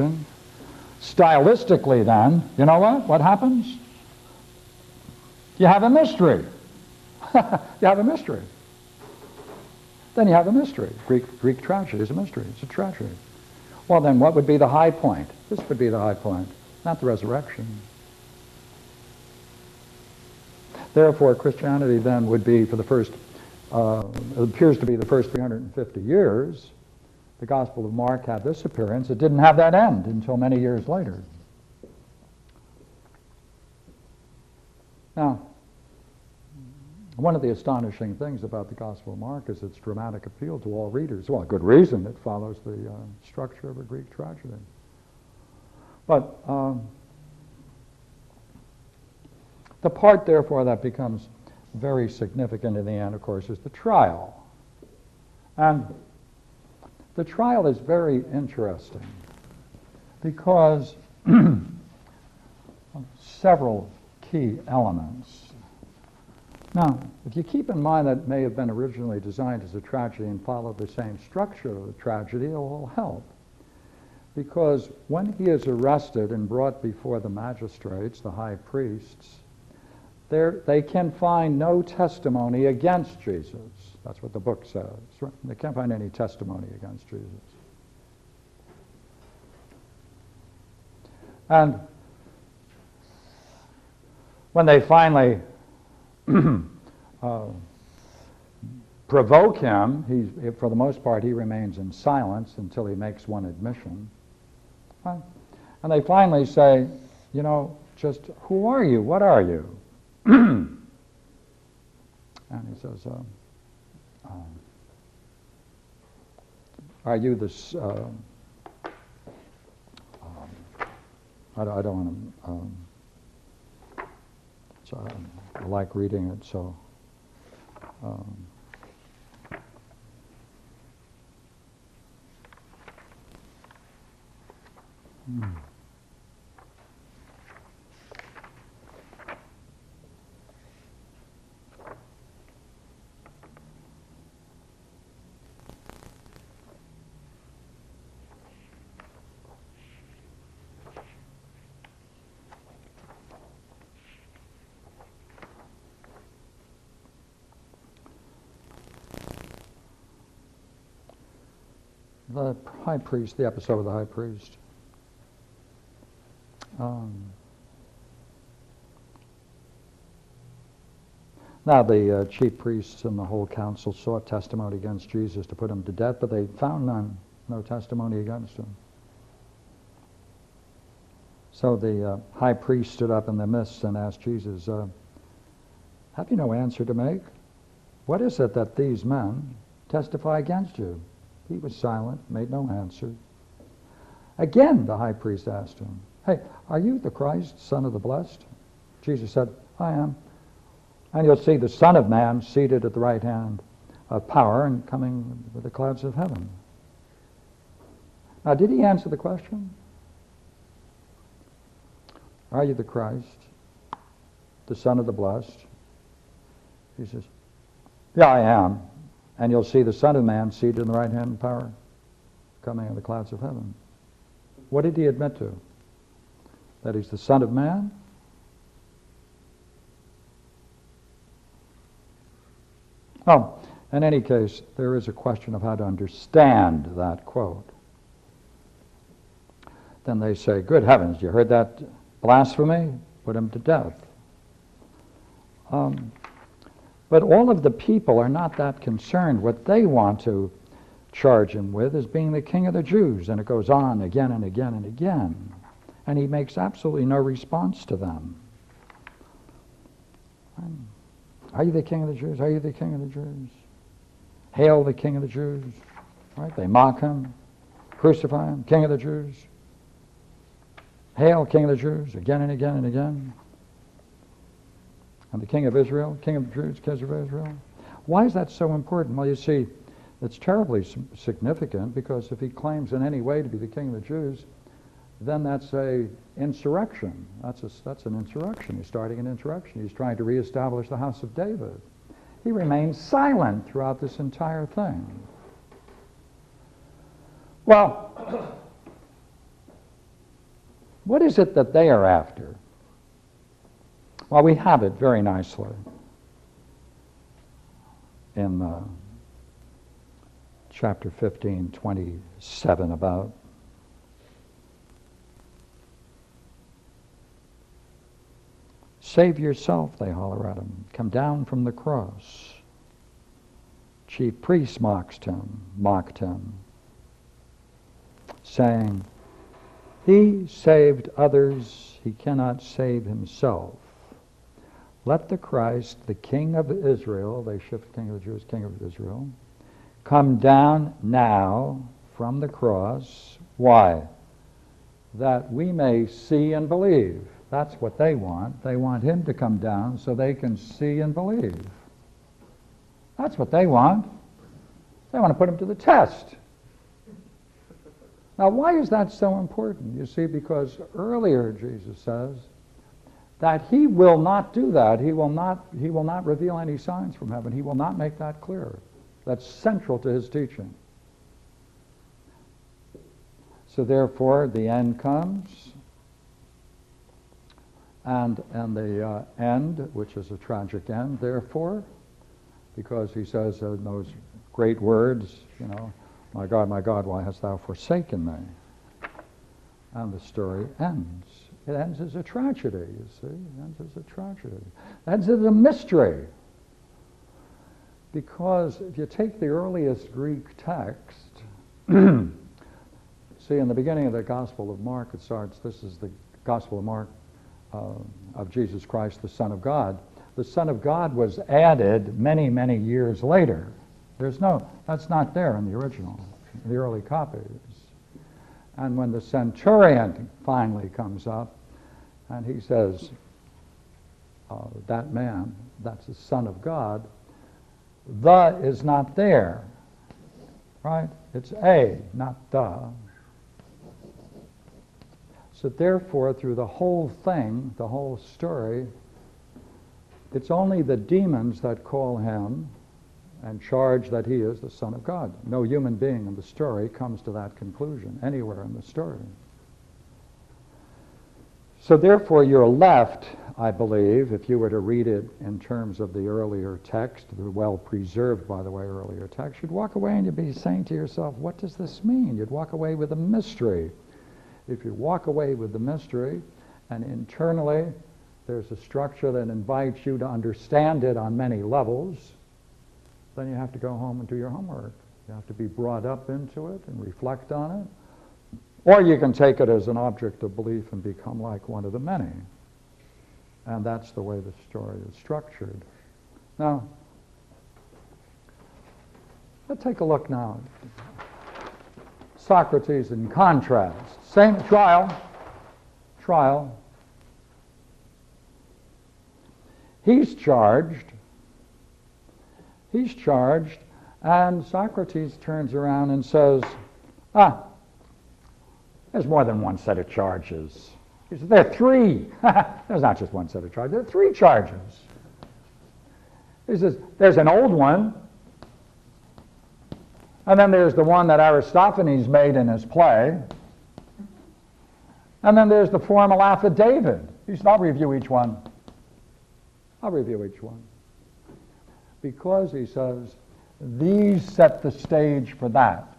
resurrection. Stylistically then, you know what? What happens? You have a mystery. You have a mystery. Then you have a mystery. Greek tragedy is a mystery. It's a tragedy. Well, then what would be the high point? This would be the high point, not the resurrection. Therefore, Christianity then would be for the first, it appears to be the first 350 years. The Gospel of Mark had this appearance. It didn't have that end until many years later. Now, one of the astonishing things about the Gospel of Mark is its dramatic appeal to all readers. Well, good reason. It follows the structure of a Greek tragedy. But the part, therefore, that becomes very significant in the end, of course, is the trial. And the trial is very interesting because several key elements. Now, if you keep in mind that it may have been originally designed as a tragedy and followed the same structure of the tragedy, it will help. Because when he is arrested and brought before the magistrates, the high priests, they can find no testimony against Jesus. That's what the book says. They can't find any testimony against Jesus. And when they finally provoke him, for the most part, he remains in silence until he makes one admission. And they finally say, you know, just, who are you? What are you? And he says, are you this, I don't want to, so I like reading it, so. The high priest, the episode of the high priest. Now the chief priests and the whole council sought testimony against Jesus to put him to death, but they found none, no testimony against him. So the high priest stood up in the midst and asked Jesus, have you no answer to make? What is it that these men testify against you? He was silent, made no answer. Again, the high priest asked him, hey, are you the Christ, Son of the Blessed? Jesus said, I am. And you'll see the Son of Man seated at the right hand of power and coming with the clouds of heaven. Now, did he answer the question? Are you the Christ, the Son of the Blessed? He says, yeah, I am. And you'll see the Son of Man seated in the right hand of power, coming in the clouds of heaven. What did he admit to? That he's the Son of Man? Oh, in any case, there is a question of how to understand that quote. Then they say, good heavens, you heard that blasphemy? Put him to death. But all of the people are not that concerned. What they want to charge him with is being the king of the Jews. And it goes on again and again and again. And he makes absolutely no response to them. Are you the king of the Jews? Are you the king of the Jews? Hail the king of the Jews. Right? They mock him, crucify him, king of the Jews. Hail, king of the Jews, again and again and again. And the king of Israel, king of the Jews, king of Israel. Why is that so important? Well, you see, it's terribly significant because if he claims in any way to be the king of the Jews, then that's a insurrection. That's an insurrection. He's starting an insurrection. He's trying to reestablish the house of David. He remains silent throughout this entire thing. Well, What is it that they are after? Well, we have it very nicely in chapter 15, 27 about. Save yourself, they holler at him. Come down from the cross. Chief priests mocked him, saying, he saved others, he cannot save himself. Let the Christ, the King of Israel, they shift King of the Jews, King of Israel, come down now from the cross. Why? That we may see and believe. That's what they want. They want him to come down so they can see and believe. That's what they want. They want to put him to the test. Now, why is that so important? You see, because earlier Jesus says that he will not do that. He will not reveal any signs from heaven. He will not make that clear. That's central to his teaching. So therefore, the end comes, and the end, which is a tragic end, therefore, because he says those great words, my God, why hast thou forsaken me? And the story ends. It ends as a tragedy, you see. It ends as a tragedy. It ends as a mystery. Because if you take the earliest Greek text, see, in the beginning of the Gospel of Mark, it starts, this is the Gospel of Mark of Jesus Christ, the Son of God. The Son of God was added many, many years later. That's not there in the original, the early copies. And when the centurion finally comes up and he says, that man, that's the Son of God, the is not there, right? It's a, not the. So therefore, through the whole thing, the whole story, it's only the demons that call him and charge that he is the Son of God. No human being in the story comes to that conclusion anywhere in the story. So therefore you're left, I believe, if you were to read it in terms of the earlier text, the well-preserved, by the way, earlier text, you'd walk away and you'd be saying to yourself, what does this mean? You'd walk away with a mystery. If you walk away with the mystery, and internally there's a structure that invites you to understand it on many levels, then you have to go home and do your homework. You have to be brought up into it and reflect on it. Or you can take it as an object of belief and become like one of the many. And that's the way the story is structured. Now, let's take a look now. Socrates in contrast. Same trial. He's charged, and Socrates turns around and says, there's more than one set of charges. He says, there are three. There's not just one set of charges, there are three charges. He says, there's an old one, and then there's the one that Aristophanes made in his play, and then there's the formal affidavit. He said, I'll review each one. Because, he says, these set the stage for that.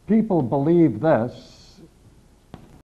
People believe this,